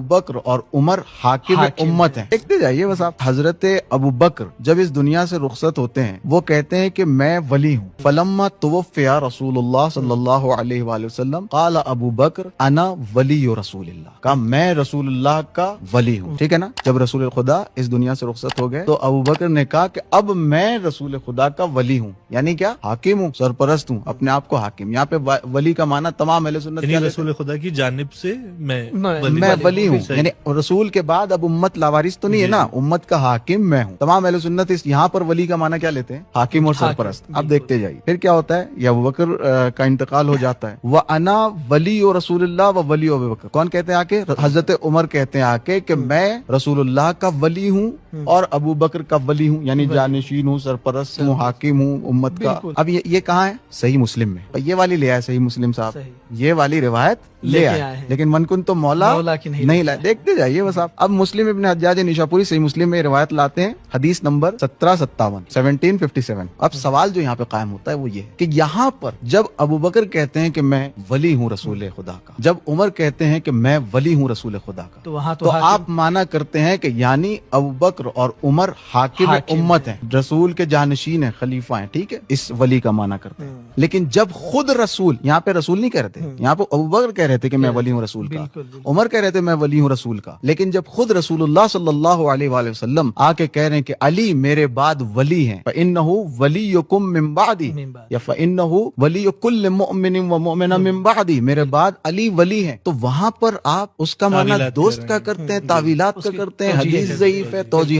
बकर और उमर हाकिम उम्मत हैं। देखते जाइए बस आप। हजरत अबू बकर जब इस दुनिया से रुखसत होते हैं वो कहते हैं कि मैं वली हूँ। फलम्मा तुवफ़िया रसूलुल्लाह सल्लल्लाहु अलैहि वसल्लम क़ाल अबू बकर अना वली रसूलिल्लाह, कहा मैं रसूलुल्लाह का वली हूँ। ठीक है ना। जब रसूल खुदा इस दुनिया से रुखसत हो गए तो अबू बकर ने कहा कि अब मैं रसूल खुदा का वली हूँ, यानी क्या, हाकिम हूँ, सरपरस्त हूँ, अपने आप को हाकिम। यहाँ पे वली का माना तमाम अहले सुन्नत रसूल खुदा की जानिब से मैं वली हूँ, यानी रसूल के बाद अब उम्मत लावारिस तो नहीं है ना, उम्मत का हाकिम मैं हूँ। तमाम अहले सुन्नत इस यहाँ पर वली का माना क्या लेते हैं, हाकिम और सरपरस्त। अब देखते जाइए फिर क्या होता है। या अबू बकर का इंतकाल हो जाता है। व अना वली और रसूलुल्लाह व वली अबू बकर। कौन कहते हैं आके, हजरत उमर कहते हैं आके कि मैं रसूलुल्लाह का वली हूँ और अबू बकर का वली हूँ, यानी जानशीन हूँ, सरपरस्त हूँ, हाकिम हूँ उम्मत का। अब ये कहाँ है, सही मुस्लिम में। ये वाली ले आए सही मुस्लिम साहब, ये वाली रिवायत ले आए, लेकिन मनकुन तो मौला की नहीं लाए। देखते जाइए बस आप। अब मुस्लिम इब्न हज्जाज निशापुरी सही मुस्लिम में रिवायत लाते हैं, हदीस नंबर 1757। अब सवाल जो यहाँ पे कायम होता है वो ये कि यहाँ पर जब अबू बकर कहते हैं कि मैं वली हूँ रसूल खुदा का, जब उमर कहते हैं कि मैं वली हूँ रसूल खुदा का, तो वहाँ तो आप माना करते हैं कि यानी अबू बकर और उमर हाकिम उम्मत हैं, रसूल के जानशीन हैं, खलीफा हैं। ठीक है, इस वली का माना करते हैं। लेकिन जब खुद रसूल, यहाँ पे रसूल नहीं कह रहे थे, यहाँ पे अबू बकर कह रहे थे कि मैं वली हूँ रसूल का, उमर कह रहे थे मैं वली हूँ रसूल का। लेकिन जब खुद रसूलुल्लाह सल्लल्लाहु अलैहि वसल्लम आके कह रहे हैं कि अली मेरे बाद वली हैं, फइन्नहु वलियुकुम मिन बादी या फइन्नहु वलियु कुल्लि मुमिनिन व मुमिना मिन बादी, मेरे बाद अली वली हैं, तो वहां पर आप उसका माना दोस्त का करते हैं, तावीलात का करते हैं, हदीस ज़ईफ है, तौजीह